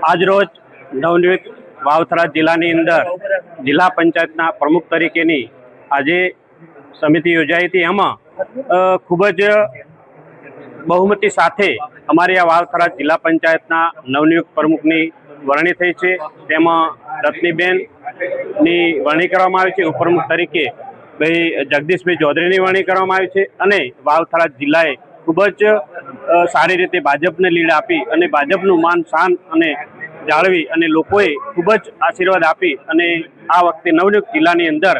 આજ રોજ નવનિયુક્ત વાવથરા જિલ્લાની અંદર જિલ્લા પંચાયતના પ્રમુખ તરીકેની આજે સમિતિ યોજાઈ હતી। એમાં ખૂબ જ બહુમતી સાથે અમારી આ વાવથરા જિલ્લા પંચાયતના નવનિયુક્ત પ્રમુખની વરણી થઈ છે। તેમાં રત્નીબેનની વરણી કરવામાં આવી છે। ઉપપ્રમુખ તરીકે ભાઈ જગદીશભાઈ ચૌધરીની વરણી કરવામાં આવી છે અને વાવથરા જિલ્લાએ ખૂબ જ સારી રીતે ભાજપને લીડ આપી અને ભાજપનું માન શાન અને જાળવી અને લોકોએ ખૂબ જ આશીર્વાદ આપી અને આ વખતે નવનિયુક્ત જિલ્લાની અંદર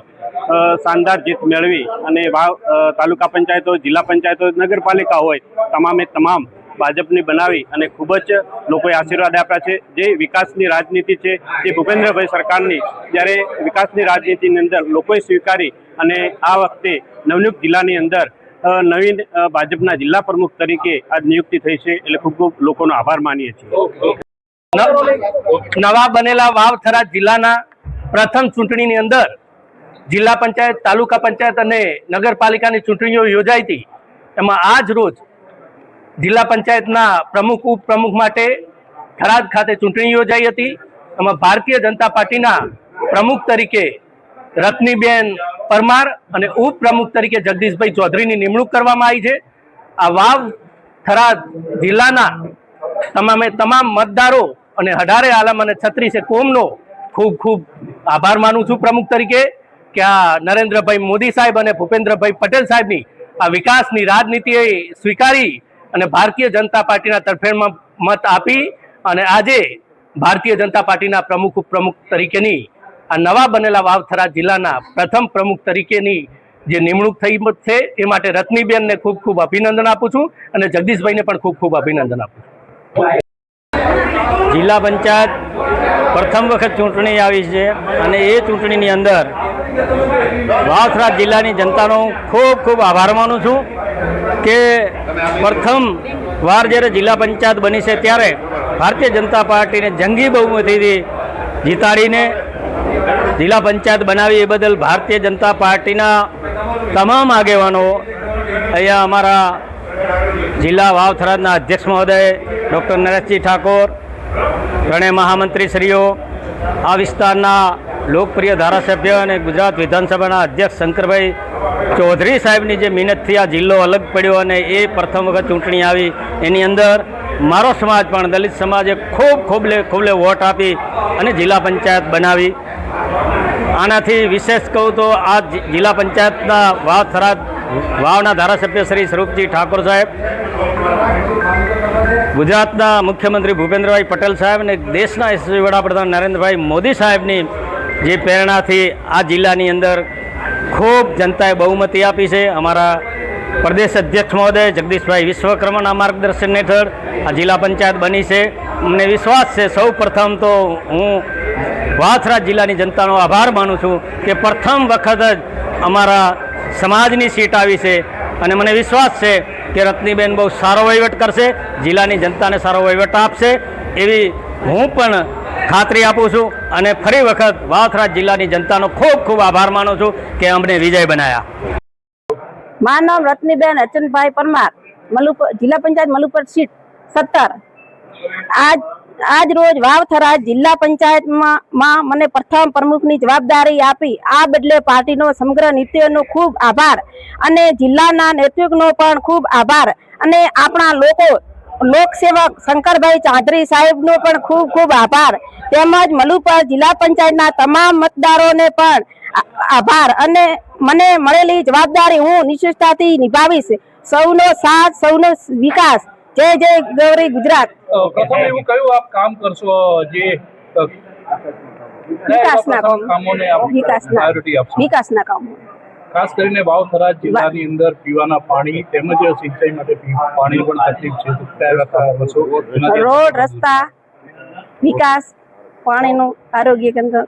શાનદાર જીત મેળવી અને વાવ તાલુકા પંચાયત હોય, જિલ્લા પંચાયત હોય, નગરપાલિકા હોય, તમામે તમામ ભાજપની બનાવી અને ખૂબ જ લોકોએ આશીર્વાદ આપ્યા છે। જે વિકાસની રાજનીતિ છે તે ભૂપેન્દ્રભાઈ સરકારની જ્યારે વિકાસની રાજનીતિની અંદર લોકોએ સ્વીકારી અને આ વખતે નવનિયુક્ત જિલ્લાની અંદર નવીન ભાજપના જિલ્લા પ્રમુખ તરીકે આજ નિયુક્તિ થઈ છે। એટલે ખૂબ ખૂબ લોકોનો આભાર માનીએ છીએ। નવા બનેલા વાવથરા જિલ્લાના પ્રથમ ચૂંટણીની અંદર જિલ્લા પંચાયત, તાલુકા પંચાયત અને નગરપાલિકાની ચૂંટણીઓ યોજાઈ હતી। એમાં આજ રોજ જિલ્લા પંચાયતના પ્રમુખ ઉપપ્રમુખ માટે થરાદ ખાતે ચૂંટણી યોજાઈ હતી। એમાં ભારતીય જનતા પાર્ટીના પ્રમુખ તરીકે રત્નીબેન પરમાર અને ઉપપ્રમુખ તરીકે જગદીશભાઈ ચૌધરીની નિમણૂક કરવામાં આવી છે। આ વાવ થરાદ જિલ્લાના તમામે તમામ મતદારો અને 18 આલમ અને 36 કોમનો ખૂબ ખૂબ આભાર માનું છું પ્રમુખ તરીકે કે આ નરેન્દ્રભાઈ મોદી સાહેબ અને ભૂપેન્દ્રભાઈ પટેલ સાહેબની આ વિકાસની રાજનીતિએ સ્વીકારી અને ભારતીય જનતા પાર્ટીના તરફેણમાં મત આપી અને આજે ભારતીય જનતા પાર્ટીના પ્રમુખ ઉપપ્રમુખ તરીકેની આ નવા બનેલા વાવથરા જિલ્લાના પ્રથમ પ્રમુખ તરીકેની જે નિમણૂક થઈ છે એ માટે રત્નીબેનને ખૂબ ખૂબ અભિનંદન આપું છું અને જગદીશભાઈને પણ ખૂબ ખૂબ અભિનંદન આપું છું। જિલ્લા પંચાયત પ્રથમ વખત ચૂંટણી આવી છે અને એ ચૂંટણીની અંદર વાવથરા જિલ્લાની જનતાનો ખૂબ ખૂબ આભાર માનું છું કે પ્રથમ વાર જ્યારે જિલ્લા પંચાયત બની છે ત્યારે ભારતીય જનતા પાર્ટીને જંગી બહુમતીથી જીતાડીને જિલ્લા પંચાયત બનાવી એ બદલ ભારતીય જનતા પાર્ટીના તમામ આગેવાનો અહીંયા અમારા જિલ્લા વાવથરાના અધ્યક્ષ મહોદય ડૉક્ટર નરેશજી ઠાકોર, ત્રણેય મહામંત્રીશ્રીઓ, આ વિસ્તારના લોકપ્રિય ધારાસભ્ય અને ગુજરાત વિધાનસભાના અધ્યક્ષ શંકરભાઈ ચૌધરી સાહેબની જે મહેનતથી આ જિલ્લો અલગ પડ્યો અને એ પ્રથમ વખત ચૂંટણી આવી એની અંદર મારો સમાજ પણ દલિત સમાજે ખૂબ ખૂબલે વોટ આપી અને જિલ્લા પંચાયત બનાવી। આનાથી વિશેષ કહું તો આ જિલ્લા પંચાયતના વાવના ધારાસભ્ય શ્રી સ્વરૂપજી ઠાકોર સાહેબ, ગુજરાતના મુખ્યમંત્રી ભૂપેન્દ્રભાઈ પટેલ સાહેબ અને દેશના યશસ્વી વડાપ્રધાન નરેન્દ્રભાઈ મોદી સાહેબની જે પ્રેરણાથી આ જિલ્લાની અંદર ખૂબ જનતાએ બહુમતી આપી છે। અમારા પ્રદેશ અધ્યક્ષ મહોદય જગદીશભાઈ વિશ્વકર્માના માર્ગદર્શન હેઠળ આ જિલ્લા પંચાયત બની છે। અમને વિશ્વાસ છે સૌ પ્રથમ તો હું વાવથરા જિલ્લાની જનતાનો આભાર માનું છું કે પ્રથમ વખત જ અમારા સમાજની સીટ આવી છે અને મને વિશ્વાસ છે કે રત્નીબેન બહુ સારો વહીવટ કરશે, જિલ્લાની જનતાને સારો વહીવટ આપશે એવી હું પણ ખાતરી આપું છું અને ફરી વખત વાવથરા જિલ્લાની જનતાનો ખૂબ ખૂબ આભાર માનું છું કે અમને વિજય બનાવ્યા। મારું નામ રત્નીબેન અચનભાઈ પરમાર, જિલ્લા પંચાયત મલુપર સીટ 17। આજ રોજ વાવથરા જિલ્લા પંચાયતમાં મને પ્રથમ પ્રમુખની જવાબદારી આપી આ બદલે પાર્ટીનો સમગ્ર નેતૃત્વનો ખૂબ આભાર અને જિલ્લાના નેતૃત્વનો પણ ખૂબ આભાર અને આપણા લોકસેવક શંકરભાઈ ચૌધરી સાહેબનો પણ ખૂબ ખૂબ આભાર તેમજ મલુપર જિલ્લા પંચાયતના તમામ મતદારોને પણ આભાર અને મને મળેલી જવાબદારી હું નિષ્ઠાથી નિભાવીશ। સૌનો સાથ, સૌનો વિકાસ। જય જય ગૌરી ગુજરાત। પ્રથમ એવું કયું આપ કામ કરશો જે વિકાસના કામો ખાસ કરીને વાવથરા જિલ્લાની અંદર પીવાના પાણી તેમજ સિંચાઈ માટે પાણી પણ તકલીફ છે, તો કયા કામ કરશો? રોડ, રસ્તા, વિકાસ, પાણીનું આરોગ્ય કેન્દ્ર।